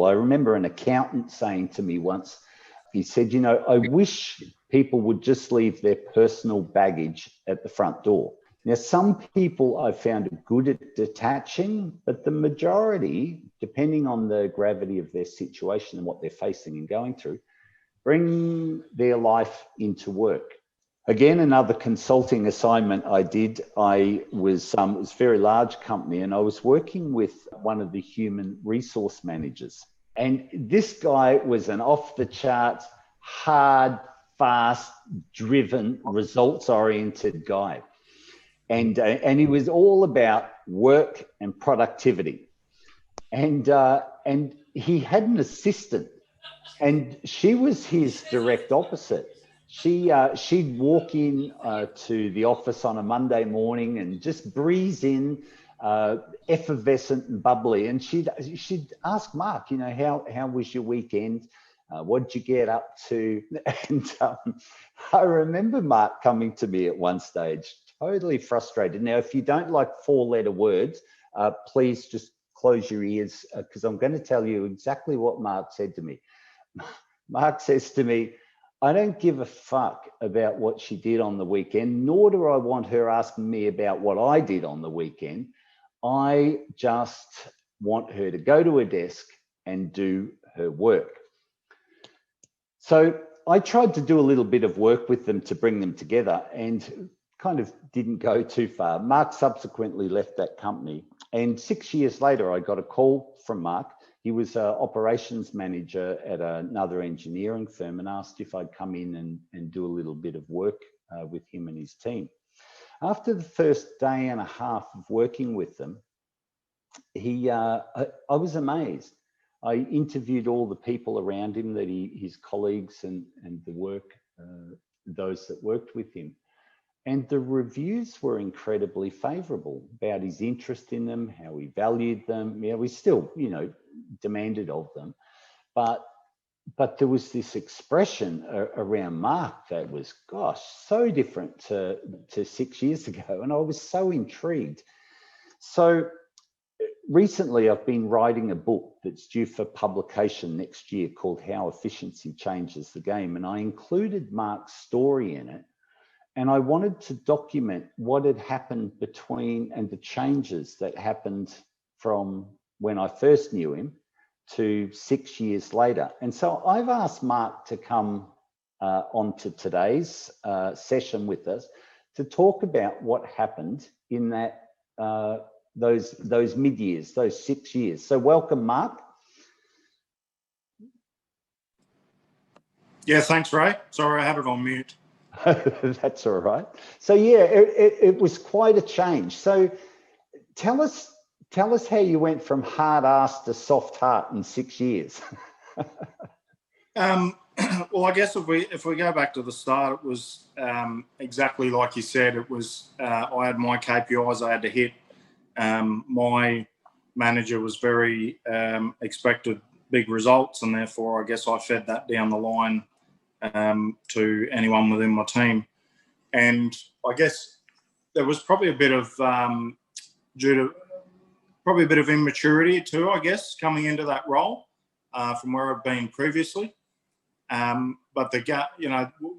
people. I remember an accountant saying to me once, he said, I wish people would just leave their personal baggage at the front door. Now, some people I found are good at detaching, but the majority, depending on the gravity of their situation and what they're facing and going through, bring their life into work. Again, another consulting assignment I did, it was a very large company, and I was working with one of the human resource managers. And this guy was an off the charts, hard, fast, driven, results-oriented guy. And he was all about work and productivity. And he had an assistant, and she was his direct opposite. She'd walk in to the office on a Monday morning and just breeze in, effervescent and bubbly. And she'd ask Mark, how was your weekend? What did you get up to? And I remember Mark coming to me at one stage, totally frustrated. Now, if you don't like 4-letter words, please just close your ears, because I'm going to tell you exactly what Mark said to me. Mark says to me, I don't give a fuck about what she did on the weekend, nor do I want her asking me about what I did on the weekend. I just want her to go to her desk and do her work. So I tried to do a little bit of work with them to bring them together, and kind of didn't go too far. Mark subsequently left that company, and 6 years later, I got a call from Mark. He was an operations manager at another engineering firm, and asked if I'd come in and do a little bit of work with him and his team. After the first day and a half of working with them, I was amazed. I interviewed all the people around him, his colleagues and the work, those that worked with him. And the reviews were incredibly favorable about his interest in them, how he valued them. Yeah, we still, demanded of them. But there was this expression around Mark that was, gosh, so different to 6 years ago. And I was so intrigued. So recently, I've been writing a book that's due for publication next year called How Efficiency Changes the Game. And I included Mark's story in it. And I wanted to document what had happened between, and the changes that happened from when I first knew him to 6 years later. And so I've asked Mark to come onto today's session with us to talk about what happened in that those mid-years, those 6 years. So welcome, Mark. Yeah, thanks, Ray. Sorry, I had it on mute. That's all right. So yeah, it was quite a change. So tell us how you went from hard ass to soft heart in 6 years. Well, I guess if we go back to the start, it was exactly like you said. It was I had my KPIs I had to hit. My manager was very expected big results, and therefore I guess I fed that down the line to anyone within my team. And I guess there was probably a bit of immaturity too, I guess, coming into that role from where I've been previously. But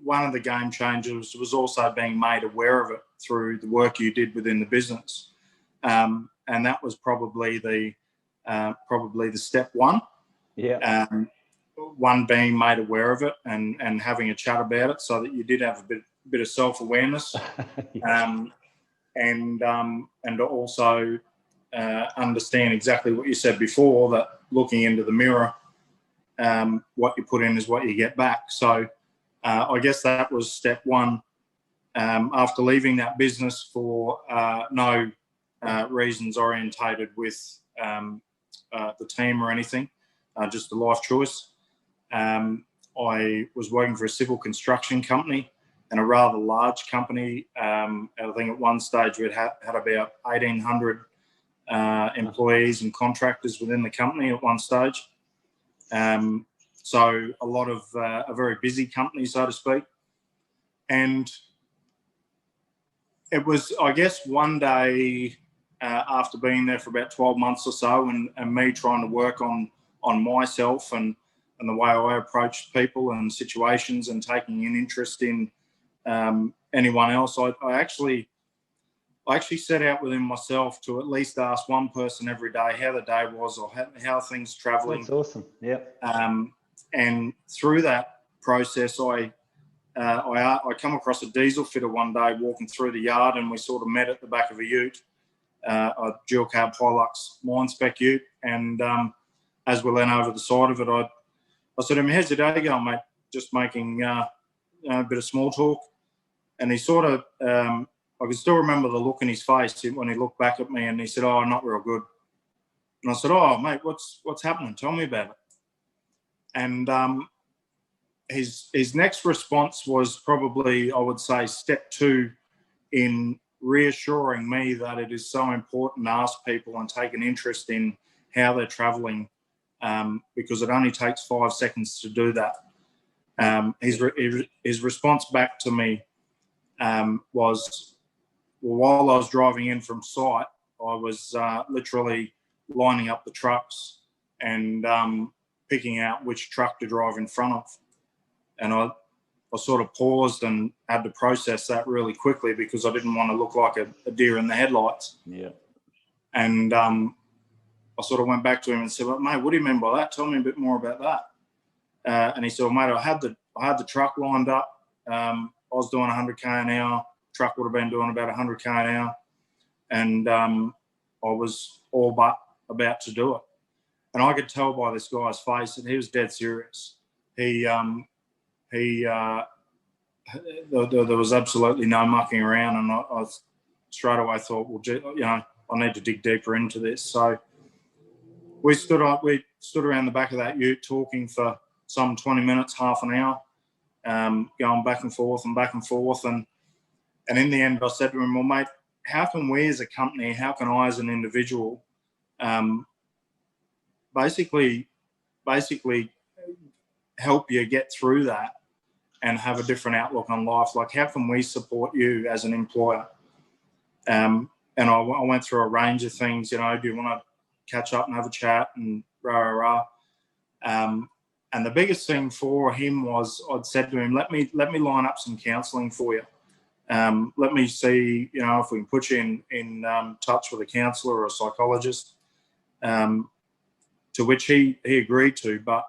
one of the game changers was also being made aware of it through the work you did within the business, and that was probably the step one. Yeah. One, being made aware of it and having a chat about it, so that you did have a bit of self-awareness. Yes. And also understand exactly what you said before, that looking into the mirror, what you put in is what you get back. So I guess that was step one. After leaving that business for no reasons orientated with the team or anything, just a life choice. I was working for a civil construction company, and a rather large company. I think at one stage we'd had about 1,800 employees and contractors within the company at one stage. So a lot of a very busy company, so to speak. And it was, I guess, one day after being there for about 12 months or so, and me trying to work on on myself and the way I approached people and situations and taking an interest in anyone else. I actually set out within myself to at least ask one person every day how the day was or how things travelling. That's awesome. Yeah. And through that process, I come across a diesel fitter one day walking through the yard, and we sort of met at the back of a ute, a dual cab Hilux mine spec ute. And as we leant over the side of it, I said to him, "How's your day going, mate?" Just making a bit of small talk. And he sort of, I can still remember the look in his face when he looked back at me, and he said, "Oh, not real good." And I said, "Oh, mate, what's happening? Tell me about it." And his next response was probably, I would say, step 2 in reassuring me that it is so important to ask people and take an interest in how they're travelling, because it only takes 5 seconds to do that. His response back to me was, well, while I was driving in from site, I was literally lining up the trucks and picking out which truck to drive in front of. And I sort of paused and had to process that really quickly because I didn't want to look like a deer in the headlights. Yeah. And I sort of went back to him and said, "Well, mate, what do you mean by that? Tell me a bit more about that." And he said, "Well, mate, I had the truck lined up. I was doing 100k an hour. Truck would have been doing about 100k an hour, and I was all but about to do it." And I could tell by this guy's face that he was dead serious. There was absolutely no mucking around, and I straight away thought, well, I need to dig deeper into this. So we stood around the back of that ute talking for some 20 minutes, half an hour, going back and forth, and in the end I said to him, "Well, mate, how can we as a company, how can I as an individual basically help you get through that and have a different outlook on life? Like, how can we support you as an employer?" And I went through a range of things. Do you want to catch up and have a chat and rah. And the biggest thing for him was, I'd said to him, let me line up some counselling for you. Let me see, if we can put you in touch with a counsellor or a psychologist. To which he agreed to, but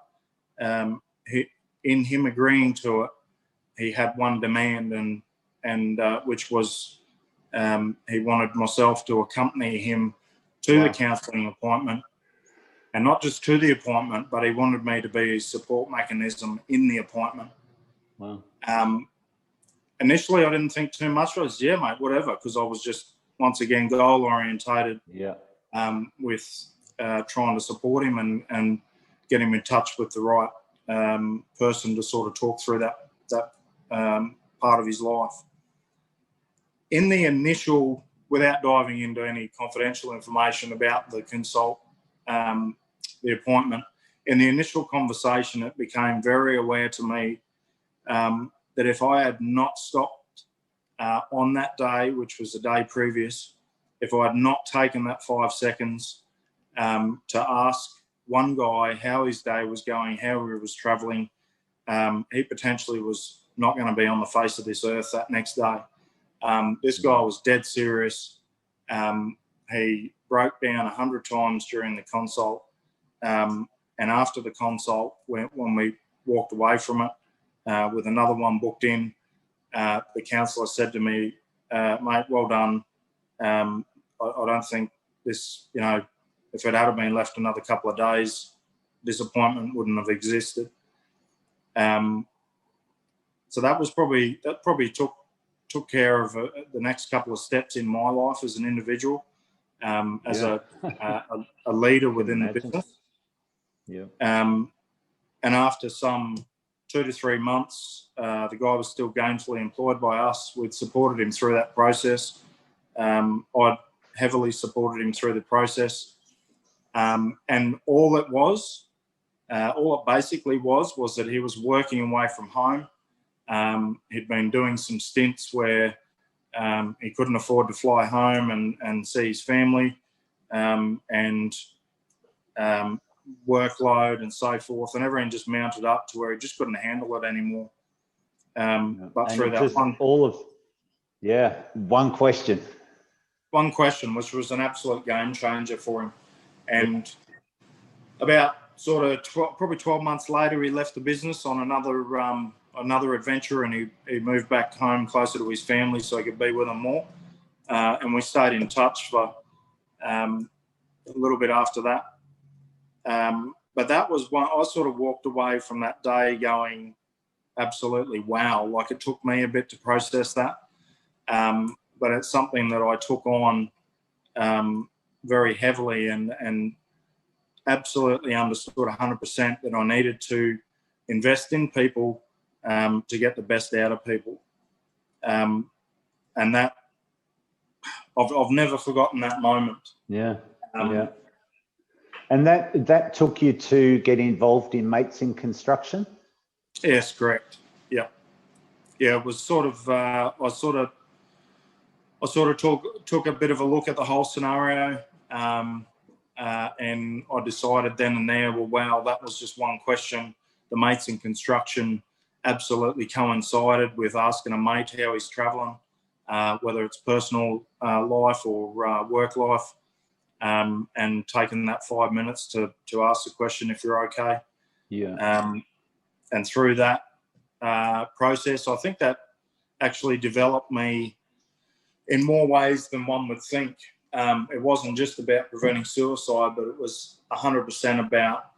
in him agreeing to it, he had one demand, and which was he wanted myself to accompany him to the counselling appointment, and not just to the appointment, but he wanted me to be his support mechanism in the appointment. Wow. Initially, I didn't think too much. I was, yeah, mate, whatever, because I was just, once again, goal orientated. Yeah. With trying to support him and get him in touch with the right person to sort of talk through that part of his life. In the initial, without diving into any confidential information about the consult, the appointment, in the initial conversation, it became very aware to me that if I had not stopped on that day, which was the day previous, if I had not taken that 5 seconds to ask one guy how his day was going, how he was travelling, he potentially was not going to be on the face of this earth that next day. This guy was dead serious. He broke down 100 times during the consult. And after the consult, when we walked away from it, with another one booked in, the counsellor said to me, "Mate, well done. I don't think this, if it had been left another couple of days, this appointment wouldn't have existed." So that probably took care of the next couple of steps in my life as an individual, as a leader within the business. Yeah. And after some 2 to 3 months, the guy was still gainfully employed by us. We'd supported him through that process. I'd heavily supported him through the process. And all it basically was that he was working away from home. He'd been doing some stints where he couldn't afford to fly home and see his family. And workload and so forth, and everyone just mounted up to where he just couldn't handle it anymore. But through that one question, which was an absolute game changer for him. And about sort of probably 12 months later, he left the business on another adventure, and he moved back home closer to his family so he could be with them more. And we stayed in touch for a little bit after that. But that was one, I sort of walked away from that day going, absolutely wow. Like, it took me a bit to process that. But it's something that I took on very heavily and absolutely understood 100% that I needed to invest in people to get the best out of people. And that, I've never forgotten that moment. Yeah. And that took you to get involved in Mates in Construction? Yes, correct. Yeah. It was sort of, I took a bit of a look at the whole scenario, and I decided then and there, well, wow, that was just one question. The Mates in Construction absolutely coincided with asking a mate how he's travelling, whether it's personal life or work life, and taking that 5 minutes to ask the question if you're okay. Yeah. And through that process, I think that actually developed me in more ways than one would think. It wasn't just about preventing suicide, but it was 100% about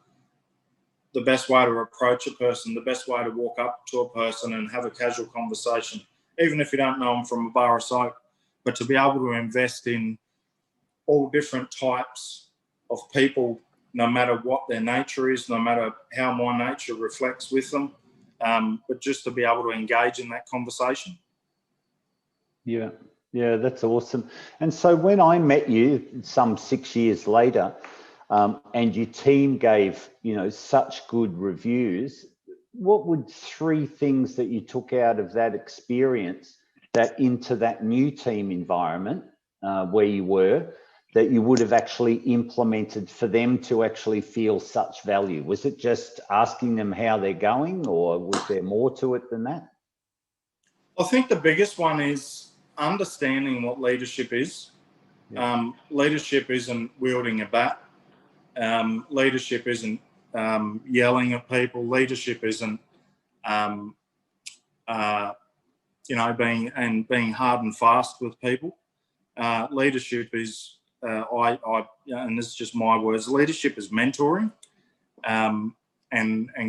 the best way to approach a person, the best way to walk up to a person and have a casual conversation, even if you don't know them from a bar of soap, but to be able to invest in all different types of people, no matter what their nature is, no matter how my nature reflects with them, but just to be able to engage in that conversation. Yeah, that's awesome. And so when I met you some 6 years later, and your team gave, such good reviews, what would 3 things that you took out of that experience that into that new team environment where you were, that you would have actually implemented for them to actually feel such value? Was it just asking them how they're going, or was there more to it than that? I think the biggest one is understanding what leadership is. Yeah. Leadership isn't wielding a bat. Leadership isn't yelling at people. Leadership isn't, being hard and fast with people. Leadership is, and this is just my words, leadership is mentoring, and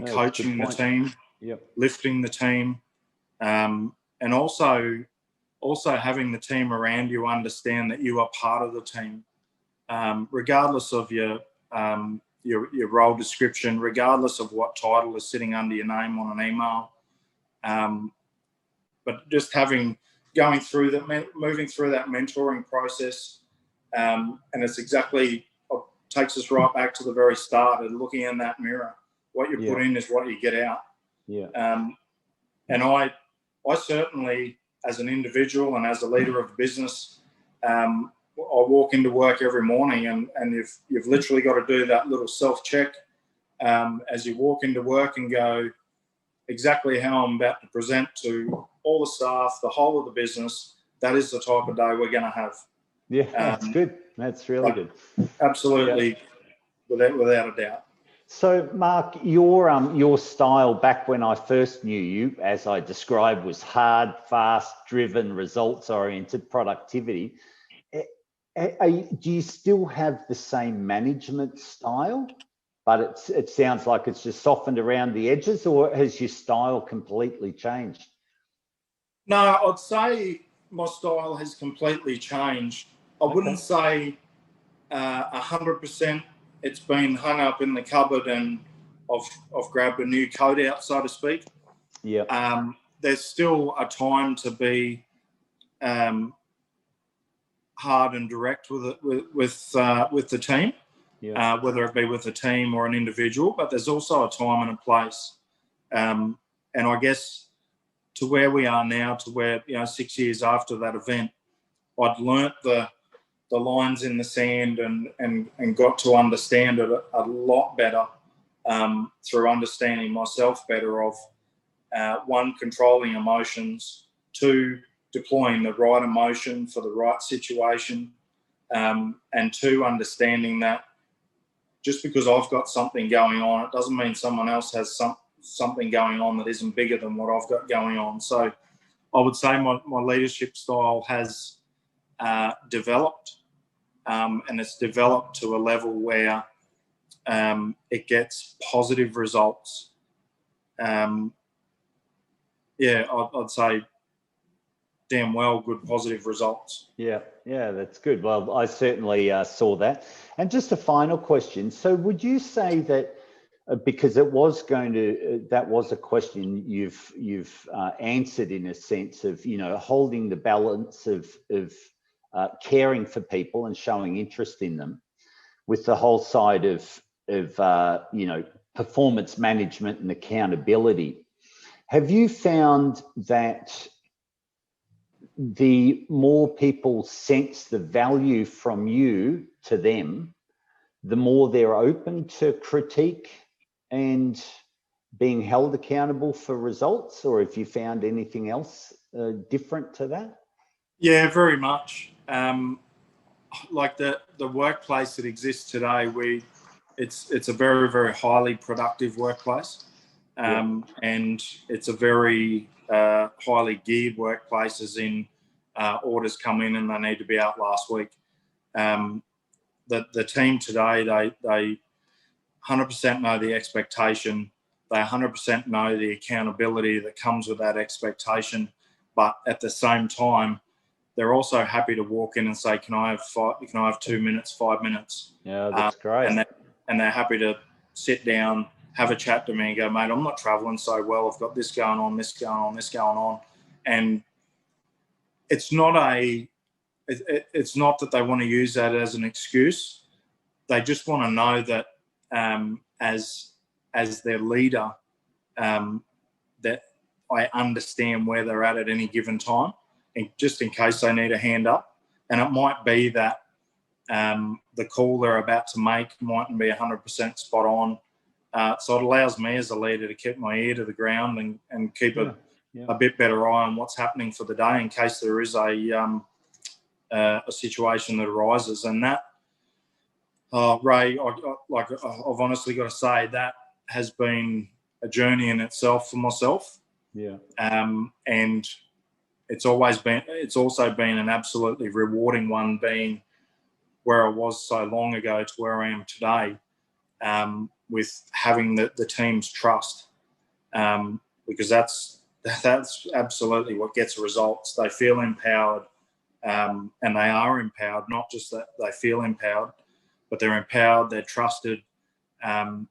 coaching the team, lifting the team, and also having the team around you understand that you are part of the team, regardless of your role description, regardless of what title is sitting under your name on an email, but just moving through that mentoring process. And it's exactly, it takes us right back to the very start of looking in that mirror. What you put in is what you get out. Yeah. And I certainly, as an individual and as a leader of a business, I walk into work every morning, and you've literally got to do that little self-check as you walk into work and go, exactly how I'm about to present to all the staff, the whole of the business, that is the type of day we're going to have. Yeah, that's good. That's really good. Absolutely, without a doubt. So, Mark, your style back when I first knew you, as I described, was hard, fast, driven, results-oriented productivity. Do you still have the same management style, but it sounds like it's just softened around the edges, or has your style completely changed? No, I'd say my style has completely changed. I wouldn't say 100%. It's been hung up in the cupboard and I've grabbed a new coat out, so to speak. Yeah. There's still a time to be hard and direct with the team, whether it be with a team or an individual. But there's also a time and a place. And I guess to where we are now, to where 6 years after that event, I'd learnt the lines in the sand and got to understand it a lot better through understanding myself better of, one, controlling emotions, two, deploying the right emotion for the right situation, and two, understanding that just because I've got something going on, it doesn't mean someone else has something going on that isn't bigger than what I've got going on. So I would say my leadership style has developed, and it's developed to a level where it gets positive results. I'd say damn well good positive results. Yeah, that's good. Well, I certainly saw that. And just a final question. So would you say that, because that was a question you've answered in a sense of, holding the balance of caring for people and showing interest in them with the whole side of performance management and accountability. Have you found that the more people sense the value from you to them, the more they're open to critique and being held accountable for results? Or have you found anything else different to that? Yeah, very much. Like the workplace that exists today, it's a very, very highly productive workplace, and it's a very highly geared workplace, as in orders come in and they need to be out last week. The team today, they 100% know the expectation. They 100% know the accountability that comes with that expectation, but at the same time, they're also happy to walk in and say, "Can I have 2 minutes, 5 minutes?" Yeah, that's great. And they're happy to sit down, have a chat to me, and go, "Mate, I'm not traveling so well. I've got this going on, this going on, this going on," and it's not that they want to use that as an excuse. They just want to know that as their leader, that I understand where they're at any given time, and just in case they need a hand up. And it might be that the call they're about to make mightn't be 100% spot on. So it allows me as a leader to keep my ear to the ground and keep a bit better eye on what's happening for the day in case there is a situation that arises. And that, Ray, I've honestly got to say that has been a journey in itself for myself. Yeah. And it's also been an absolutely rewarding one, being where I was so long ago to where I am today, with having the team's trust, because that's absolutely what gets results. They feel empowered, and they are empowered. Not just that they feel empowered, but they're empowered. They're trusted. I'd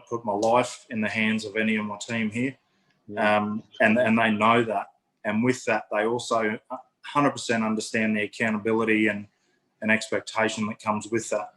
put my life in the hands of any of my team here, and they know that. And with that, they also 100% understand the accountability and expectation that comes with that.